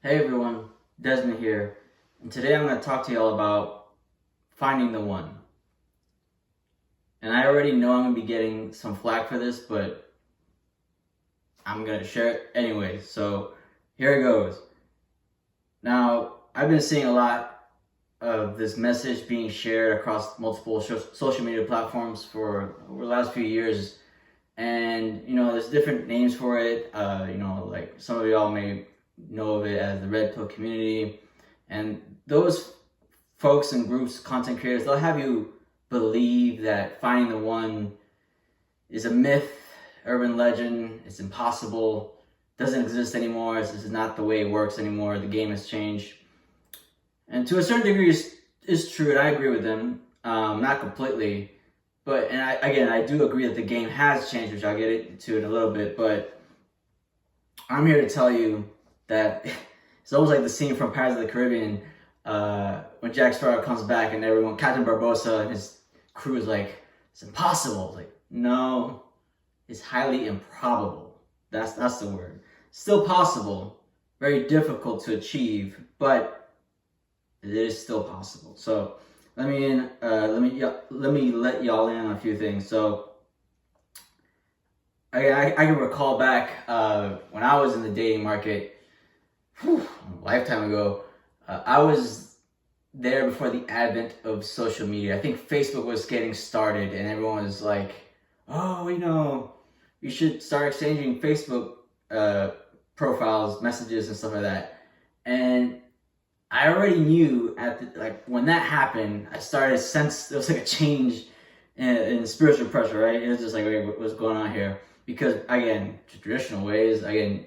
Hey everyone, Desmond here, and today I'm going to talk to y'all about finding the one. And I already know I'm going to be getting some flack for this, but I'm going to share it anyway. So here it goes. Now, I've been seeing a lot of this message being shared across multiple social media platforms for over the last few years. And, there's different names for it. Like some of y'all may know of it as the Red Pill community. And those folks and groups, content creators, they'll have you believe that finding the one is a myth, urban legend, it's impossible, doesn't exist anymore, this is not the way it works anymore, the game has changed. And to a certain degree, is true, and I agree with them, not completely. But, and I do agree that the game has changed, which I'll get into in a little bit, but I'm here to tell you that it's almost like the scene from Pirates of the Caribbean when Jack Sparrow comes back and everyone, Captain Barbosa and his crew is like, it's impossible. It's like, no, it's highly improbable. That's the word. Still possible, very difficult to achieve, but it is still possible. So let me let y'all in on a few things. So I can recall back when I was in the dating market, a lifetime ago. I was there before the advent of social media. I think Facebook was getting started, and everyone was like, "Oh, you should start exchanging Facebook profiles, messages, and stuff like that." And I already knew when that happened, I started to sense there was like a change in spiritual pressure, right? It was just like, wait, what's going on here? Because again, traditional ways, again,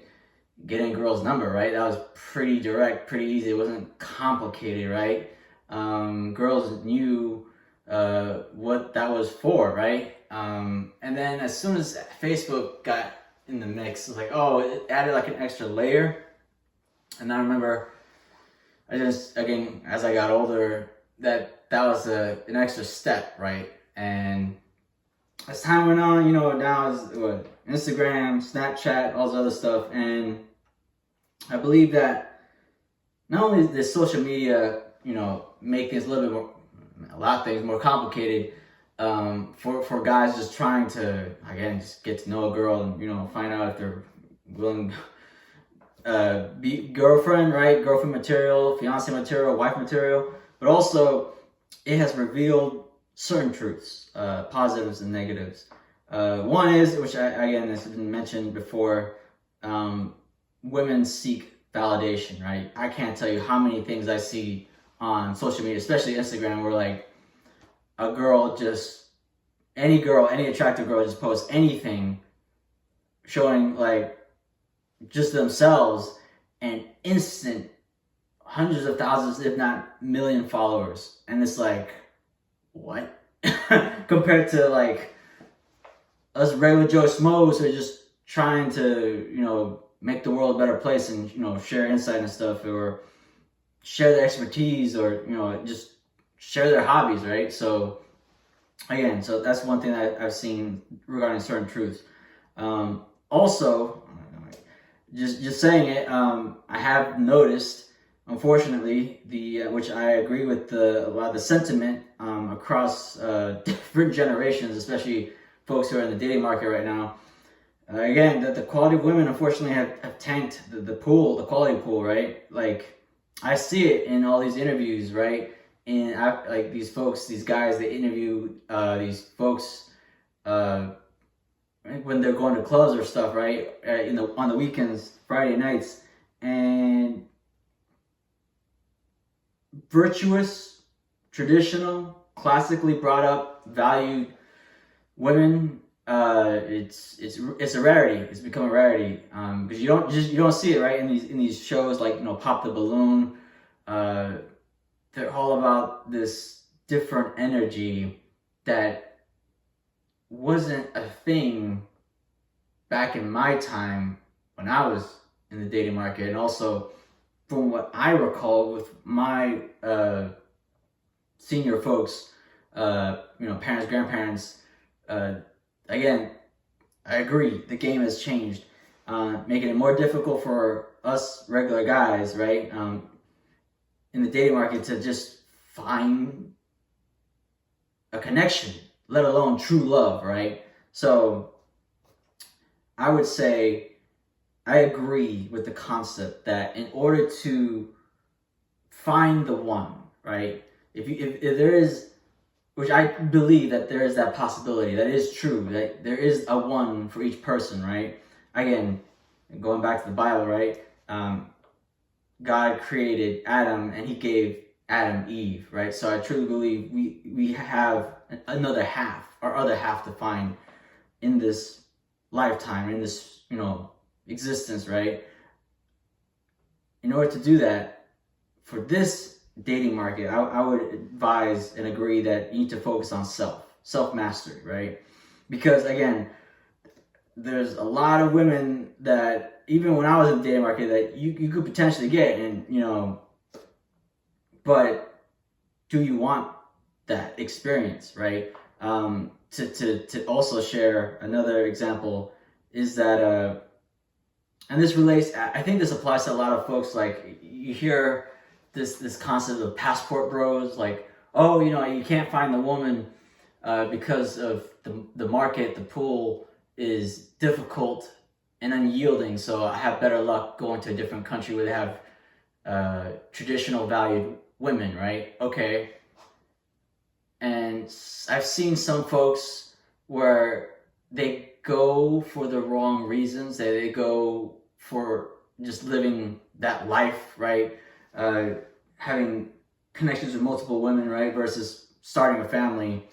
getting a girl's number, right? That was pretty direct, pretty easy. It wasn't complicated, right? Girls knew what that was for, right? And then as soon as Facebook got in the mix, it was like, oh, it added like an extra layer. And I remember, again, as I got older, that was an extra step, right? And as time went on, now is what, Instagram, Snapchat, all this other stuff, and I believe that not only does social media, make things a lot of things more complicated for guys just trying to, again, just get to know a girl and, find out if they're willing be girlfriend, right? Girlfriend material, fiance material, wife material, but also it has revealed certain truths, positives and negatives. One is, which again, this has been mentioned before, women seek validation, right? I can't tell you how many things I see on social media, especially Instagram, where like a girl any attractive girl just posts anything showing like just themselves and instant hundreds of thousands, if not million followers. And it's like, what? Compared to like us regular Joe Schmoes who are just trying to, make the world a better place and, share insight and stuff, or share their expertise, or, just share their hobbies, right? So again, so that's one thing that I've seen regarding certain truths. Also, just saying it, I have noticed, unfortunately, which I agree with a lot of the sentiment across different generations, especially folks who are in the dating market right now. Again, that the quality of women, unfortunately, have tanked the quality pool, right? Like, I see it in all these interviews, right? And like these folks, these guys, they interview these folks when they're going to clubs or stuff, right? On the weekends, Friday nights, and virtuous, traditional, classically brought up, valued women. It's a rarity. It's become a rarity because you don't see it, right, in these shows like Pop the Balloon. They're all about this different energy that wasn't a thing back in my time when I was in the dating market, and also from what I recall with my senior folks, parents, grandparents. Again, I agree. The game has changed, making it more difficult for us regular guys, right, in the dating market to just find a connection, let alone true love, right? So I would say I agree with the concept that in order to find the one, right? If there is, which I believe that there is that possibility, that is true, that there is a one for each person, right? Again, going back to the Bible, right? God created Adam and he gave Adam Eve, right? So I truly believe we have another half, our other half to find in this lifetime, in this, existence, right? In order to do that, for this dating market, I would advise and agree that you need to focus on self-mastery, right? Because again, there's a lot of women that even when I was in the dating market that you could potentially get, and but do you want that experience, right? To also share another example is that and this relates, I think this applies to a lot of folks. Like you hear this concept of passport bros, like, oh, you can't find the woman because of the market, the pool is difficult and unyielding, so I have better luck going to a different country where they have traditional valued women, right? Okay. And I've seen some folks where they go for the wrong reasons. They go for just living that life, right? Having connections with multiple women, right? Versus starting a family.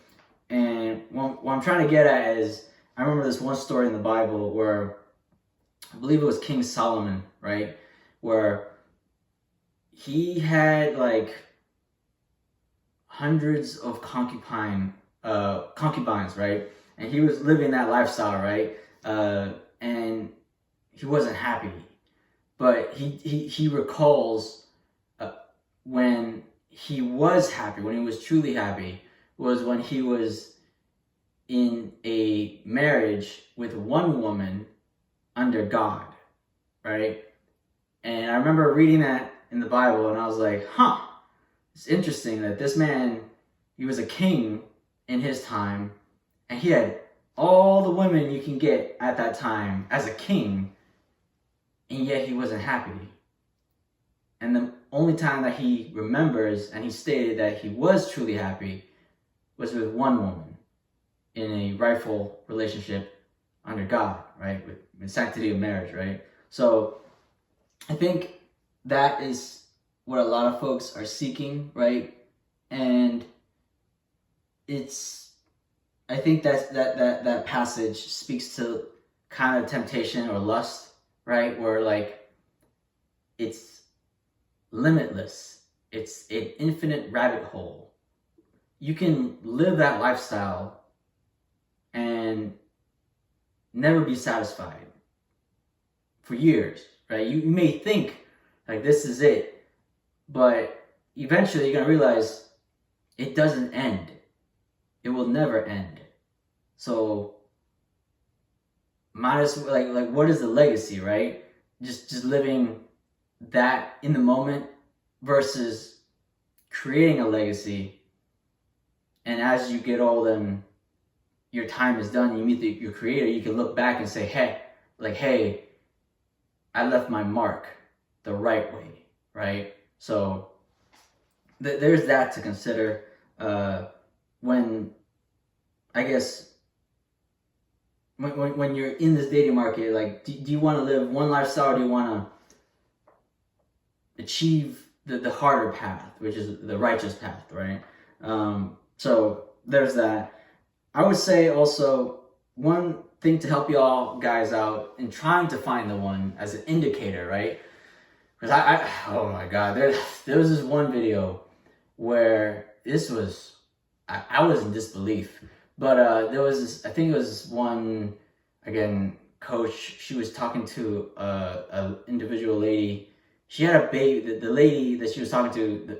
And what I'm trying to get at is, I remember this one story in the Bible where I believe it was King Solomon, right? Where he had like hundreds of concubines, right? And he was living that lifestyle, right? And he wasn't happy. But he recalls when he was happy, when he was truly happy, was when he was in a marriage with one woman under God, right? And I remember reading that in the Bible, and I was like, it's interesting that this man, he was a king in his time, and he had all the women you can get at that time as a king, and yet he wasn't happy. And the only time that he remembers, and he stated that he was truly happy, was with one woman in a rightful relationship under God, right? With sanctity of marriage, right? So I think that is what a lot of folks are seeking, right? And I think that passage speaks to kind of temptation or lust, right? Where like it's limitless. It's an infinite rabbit hole. You can live that lifestyle and never be satisfied for years, right? You may think like this is it, but eventually you're gonna realize it doesn't end. It will never end. So might as well, like what is the legacy, right? Just living that in the moment versus creating a legacy, and as you get old and your time is done, you meet your creator, you can look back and say, hey, I left my mark the right way, right? So there's that to consider when, I guess, when you're in this dating market. Like, do you want to live one lifestyle, or do you want to achieve the harder path, which is the righteous path, right? So there's that. I would say also one thing to help y'all guys out in trying to find the one as an indicator, right? Because I oh my God, there was this one video where I was in disbelief, but there was this, I think it was this one, again, coach. She was talking to a individual lady. She had a baby. The lady that she was talking to,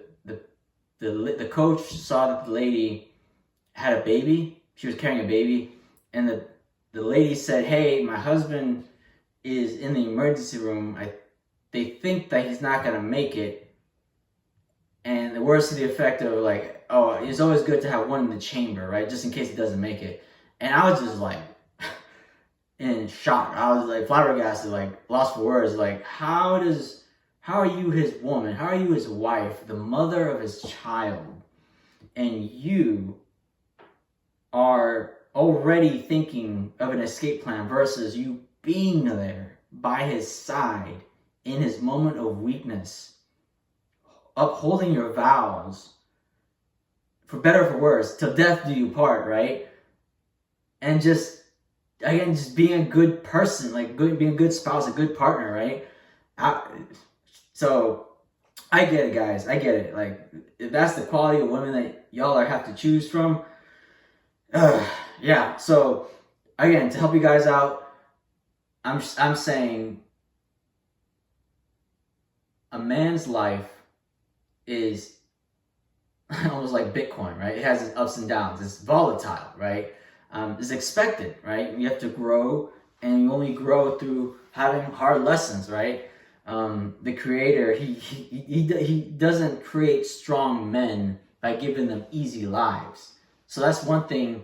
the coach saw that the lady had a baby. She was carrying a baby, and the lady said, "Hey, my husband is in the emergency room. they think that he's not gonna make it, and the words to the effect of like, oh, it's always good to have one in the chamber, right, just in case he doesn't make it. And I was just like in shock. I was like flabbergasted, like lost for words. Like, how are you his woman? How are you his wife, the mother of his child, and you are already thinking of an escape plan versus you being there by his side in his moment of weakness, upholding your vows, for better or for worse, till death do you part, right? And just, again, just being a good person, like being a good spouse, a good partner, right? So I get it, guys. I get it. Like, if that's the quality of women that y'all have to choose from, yeah. So again, to help you guys out, I'm saying a man's life is almost like Bitcoin, right? It has its ups and downs. It's volatile, right? It's expected, right? You have to grow, and you only grow through having hard lessons, right? The Creator, he doesn't create strong men by giving them easy lives. So that's one thing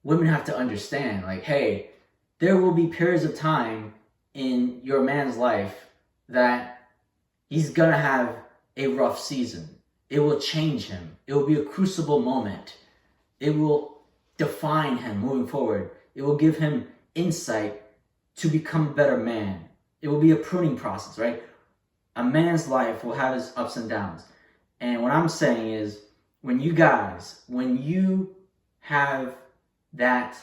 women have to understand. Like, hey, there will be periods of time in your man's life that he's gonna have a rough season. It will change him. It will be a crucible moment. It will define him moving forward. It will give him insight to become a better man. It will be a pruning process, right? A man's life will have his ups and downs. And what I'm saying is, when you have that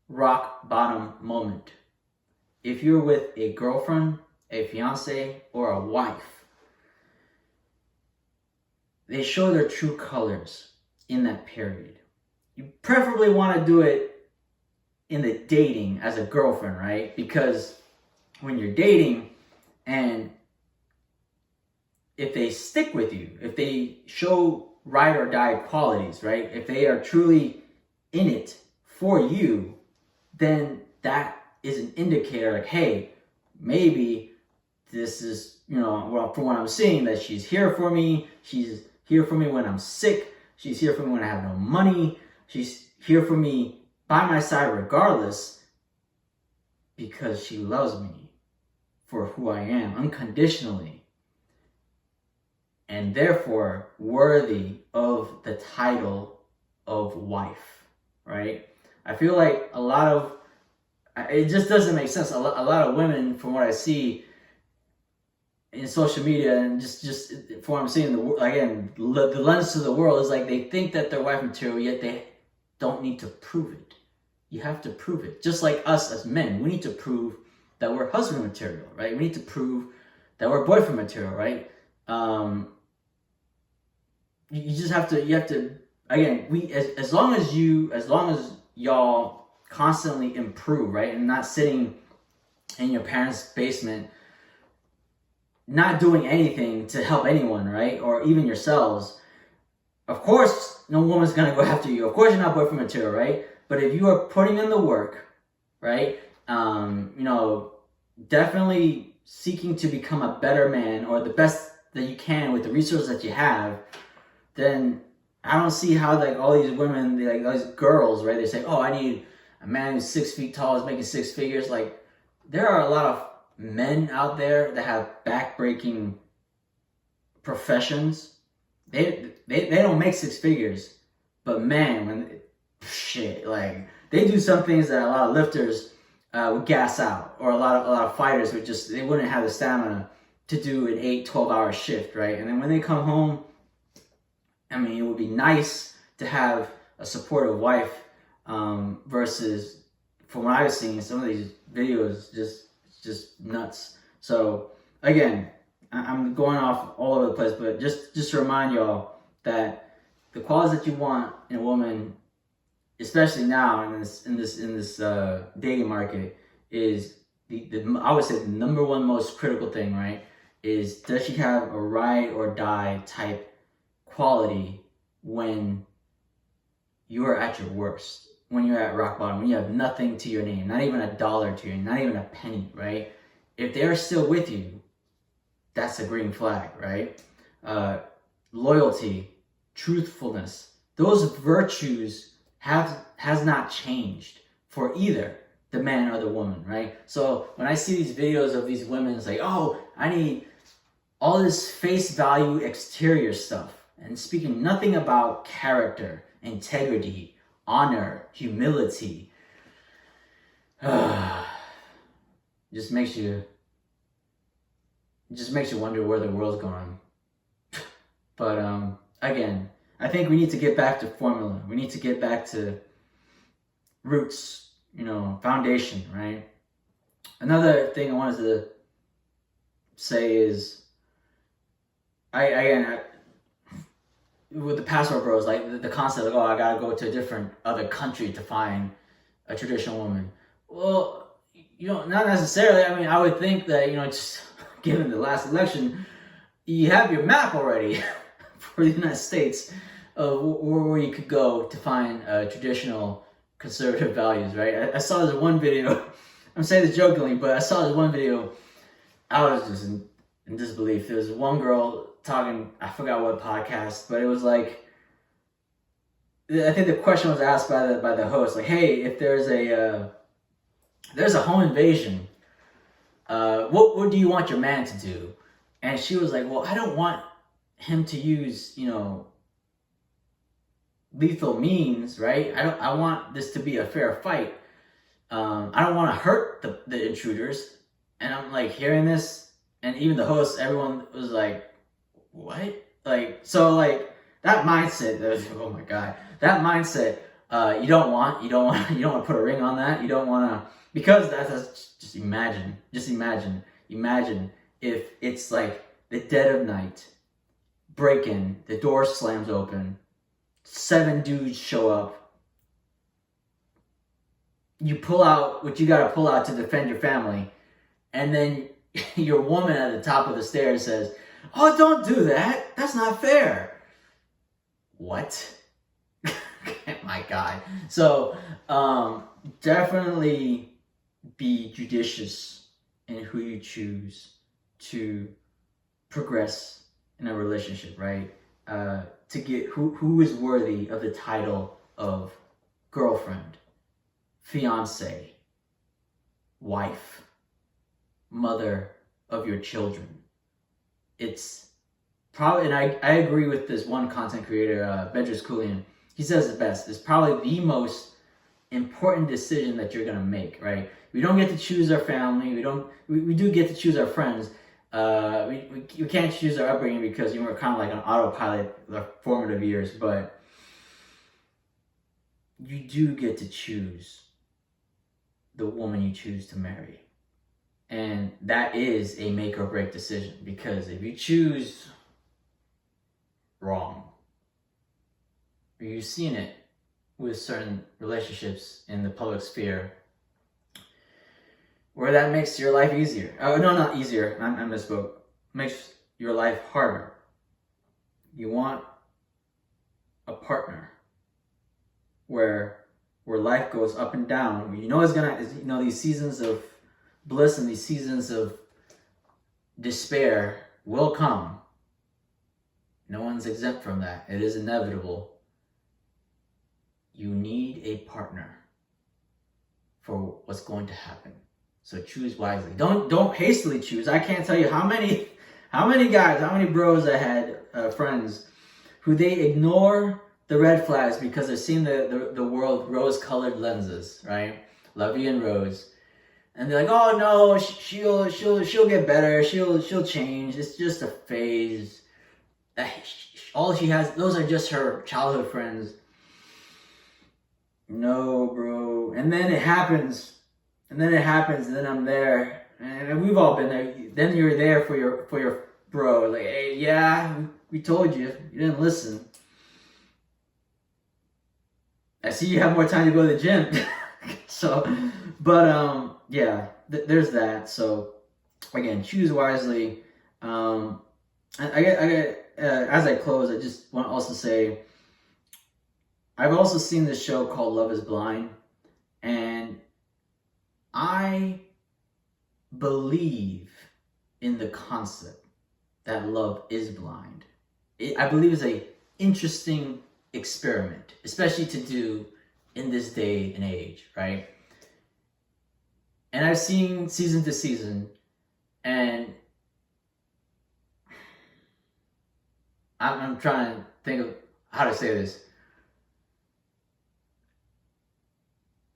rock bottom moment, if you're with a girlfriend, a fiance, or a wife, they show their true colors in that period. You preferably want to do it in the dating as a girlfriend, right? Because when you're dating, and if they stick with you, if they show ride or die qualities, right? If they are truly in it for you, then that is an indicator like, hey, maybe this is, well, from what I'm seeing, that she's here for me. She's here for me when I'm sick. She's here for me when I have no money. She's here for me by my side regardless, because she loves me for who I am unconditionally, and therefore worthy of the title of wife, right? I feel like it just doesn't make sense. A lot of women, from what I see in social media, and just from what I'm seeing, the lens to the world is like, they think that they're wife material, yet they don't need to prove it. You have to prove it. Just like us as men, we need to prove that we're husband material, right? We need to prove that we're boyfriend material, right? You have to, again, as long as y'all constantly improve, right? And not sitting in your parents' basement, not doing anything to help anyone, right? Or even yourselves. Of course, no woman's gonna go after you. Of course, you're not boyfriend material, right? But if you are putting in the work, right? Definitely seeking to become a better man, or the best that you can with the resources that you have, then I don't see how, like, all these women, like these girls, right? They say, oh, I need a man who's 6 feet tall, is making 6 figures. Like, there are a lot of men out there that have backbreaking professions. They don't make 6 figures, but man, they do some things that a lot of lifters would gas out, or a lot of fighters they wouldn't have the stamina to do an 8-12 hour shift, right? And then when they come home, I mean, it would be nice to have a supportive wife, versus, from what I've seen, some of these videos just nuts. So again, I'm going off all over the place, but just to remind y'all that the qualities that you want in a woman, especially now in this dating market, is I would say the number one most critical thing, right? Is, does she have a ride or die type quality when you are at your worst, when you're at rock bottom, when you have nothing to your name, not even $1 to your name, not even a penny, right? If they're still with you, that's a green flag, right? Loyalty, truthfulness, those virtues has not changed for either the man or the woman, right? So when I see these videos of these women, it's like, oh, I need all this face value exterior stuff, and speaking nothing about character, integrity, honor, humility. just makes you wonder where the world's going. But again, I think we need to get back to formula. We need to get back to roots, foundation, right? Another thing I wanted to say is, I with the passport bros, like the concept of, oh, I gotta go to a different other country to find a traditional woman. Well, not necessarily. I mean, I would think that, just given the last election, you have your map already for the United States of where you could go to find traditional conservative values, right? I saw this one video, I'm saying this jokingly, but I saw this one video, I was just in disbelief. There was one girl talking, I forgot what podcast, but it was like, I think the question was asked by the host, like, hey, if there's a home invasion, what do you want your man to do? And she was like, well, I don't want him to use, lethal means, right? I want this to be a fair fight. I don't want to hurt the intruders. And I'm like hearing this, and even the host, everyone was like, what? So that mindset, oh my God, that mindset, you don't want to put a ring on that. You don't want to, because that's just imagine if it's like the dead of night, break in, the door slams open, 7 dudes show up, you pull out what you got to pull out to defend your family, and then your woman at the top of the stairs says, oh, don't do that, that's not fair. What? My God. So definitely be judicious in who you choose to progress in a relationship, right? To get who is worthy of the title of girlfriend, fiance, wife, mother of your children. It's probably, and I agree with this one content creator, Bedros Keuilian. He says it best. It's probably the most important decision that you're gonna make, right? We don't get to choose our family. We do get to choose our friends. We can't choose our upbringing because we're kind of like on autopilot the formative years, but you do get to choose the woman you choose to marry. And that is a make or break decision, because if you choose wrong, you've seen it with certain relationships in the public sphere, where that makes your life easier. Oh, no, not easier. I misspoke. Makes your life harder. You want a partner where life goes up and down. You know it's gonna, these seasons of bliss and these seasons of despair will come. No one's exempt from that. It is inevitable. You need a partner for what's going to happen. So choose wisely. Don't hastily choose. I can't tell you how many guys, how many bros I had, friends, who they ignore the red flags because they're seeing the world rose-colored lenses, right? Lovey and Rose. And they're like, oh no, she'll get better, she'll change, it's just a phase. All she has, those are just her childhood friends. No, bro. And then it happens, and then I'm there, and we've all been there. Then you're there for your bro, like, hey, yeah, we told you, you didn't listen. I see you have more time to go to the gym. So, but yeah, there's that. So again, choose wisely. As I close, I just want to also say, I've also seen this show called Love is Blind, and I believe in the concept that love is blind. I believe it's a interesting experiment, especially to do in this day and age, right? And I've seen season to season, and I'm trying to think of how to say this.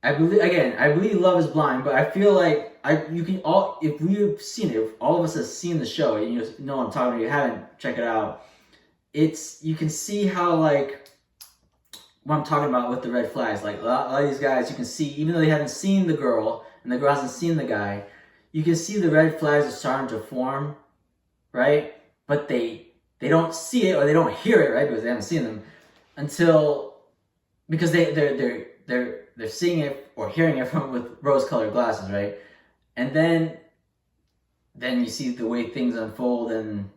I believe love is blind, but I feel like if we've seen it, if all of us have seen the show, and you know what I'm talking about, you haven't, check it out. You can see how, like, what I'm talking about with the red flags. Like, a lot of these guys, you can see, even though they haven't seen the girl, and the girl hasn't seen the guy, you can see the red flags are starting to form, right? But they don't see it, or they don't hear it, right? Because they haven't seen them because they're seeing it or hearing it with rose-colored glasses, right? And then you see the way things unfold. And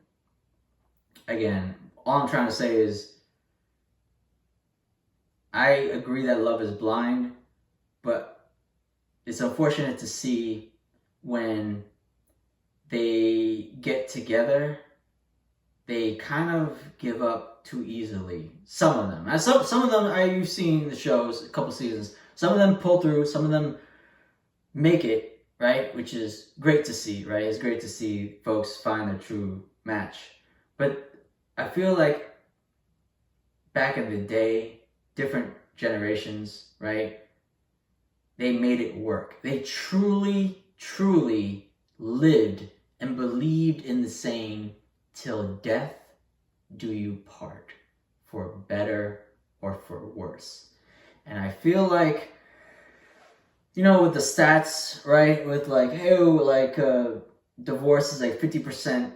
again, all I'm trying to say is, I agree that love is blind, but it's unfortunate to see when they get together, they kind of give up too easily. Some of them. Some of them, you've seen the shows, a couple seasons. Some of them pull through, some of them make it, right? Which is great to see, right? It's great to see folks find their true match. But I feel like back in the day, different generations, right? They made it work. They truly, truly lived and believed in the saying, "Till death do you part, for better or for worse." And I feel like, with the stats, right? With like, divorce is like 50%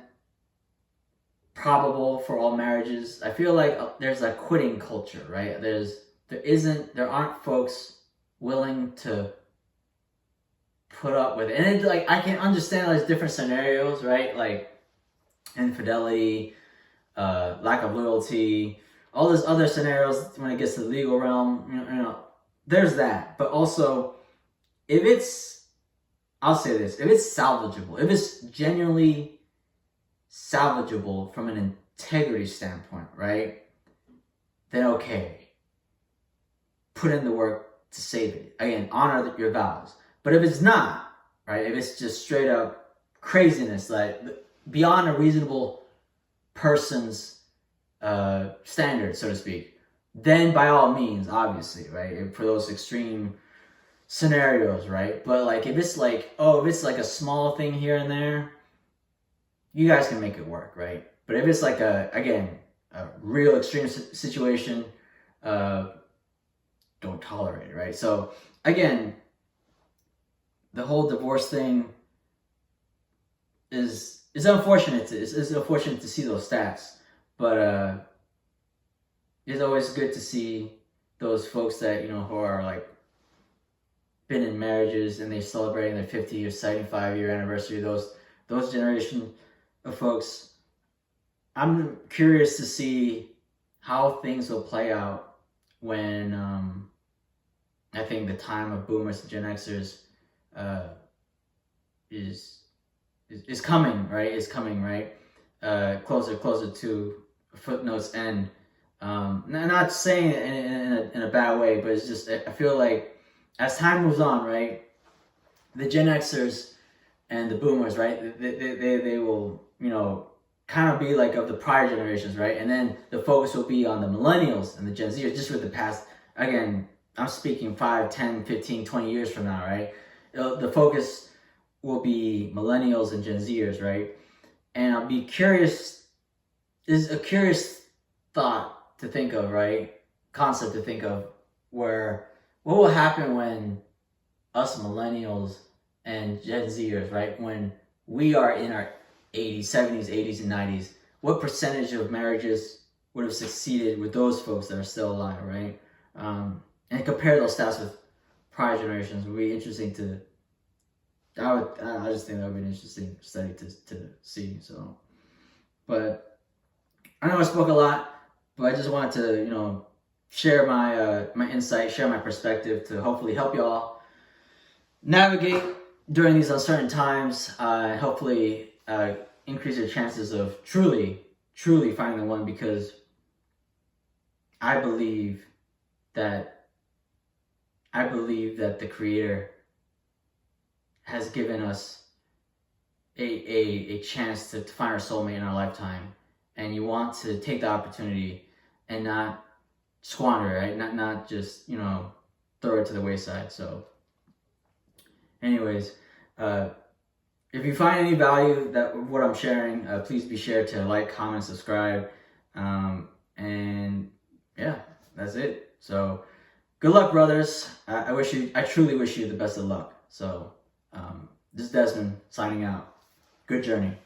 probable for all marriages. I feel like there's a quitting culture, right? There aren't folks willing to put up with it. And I can understand there's different scenarios, right? Like infidelity, lack of loyalty, all those other scenarios when it gets to the legal realm, there's that. But also, I'll say this, if it's salvageable, if it's genuinely salvageable from an integrity standpoint, right, then okay, put in the work to save it. Again, honor your vows. But if it's not, right, if it's just straight up craziness, like beyond a reasonable person's standard, so to speak, then by all means, obviously, right, for those extreme scenarios, right? But like if it's like a small thing here and there, you guys can make it work, right? But if it's like a real extreme situation, don't tolerate it, right? So again, the whole divorce thing is unfortunate. It's unfortunate to see those stats, but it's always good to see those folks that who are like been in marriages and they're celebrating their 50 or 75-year anniversary. Those generation of folks. I'm curious to see how things will play out when I think the time of boomers and Gen Xers is coming, right? Is coming, right? Closer to footnote's end. Not saying it in a bad way, but it's just I feel like as time moves on, right, the Gen Xers and the boomers, right, they will kind of be like of the prior generations, right? And then the focus will be on the millennials and the Gen Zers, just with the past. Again, I'm speaking 5, 10, 15, 20 years from now, right? The focus will be millennials and Gen Zers, right? And I'll be curious, this is a curious thought to think of, right? Concept to think of, what will happen when us millennials and Gen Zers, right? When we are in our 80s, 70s, 80s, and 90s, what percentage of marriages would have succeeded with those folks that are still alive, right? And compare those stats with prior generations would be interesting to. I just think that would be an interesting study to see. So, but I know I spoke a lot, but I just wanted to share my my insight, share my perspective to hopefully help y'all navigate during these uncertain times. Hopefully increase your chances of truly finding the one, because I believe that the Creator has given us a chance to find our soulmate in our lifetime, and you want to take the opportunity and not squander it, right? Not just, you know, throw it to the wayside. So anyways, if you find any value that what I'm sharing, please be sure to like, comment, subscribe, and yeah, that's it. So good luck, brothers. I truly wish you the best of luck. So this is Desmond signing out. Good journey.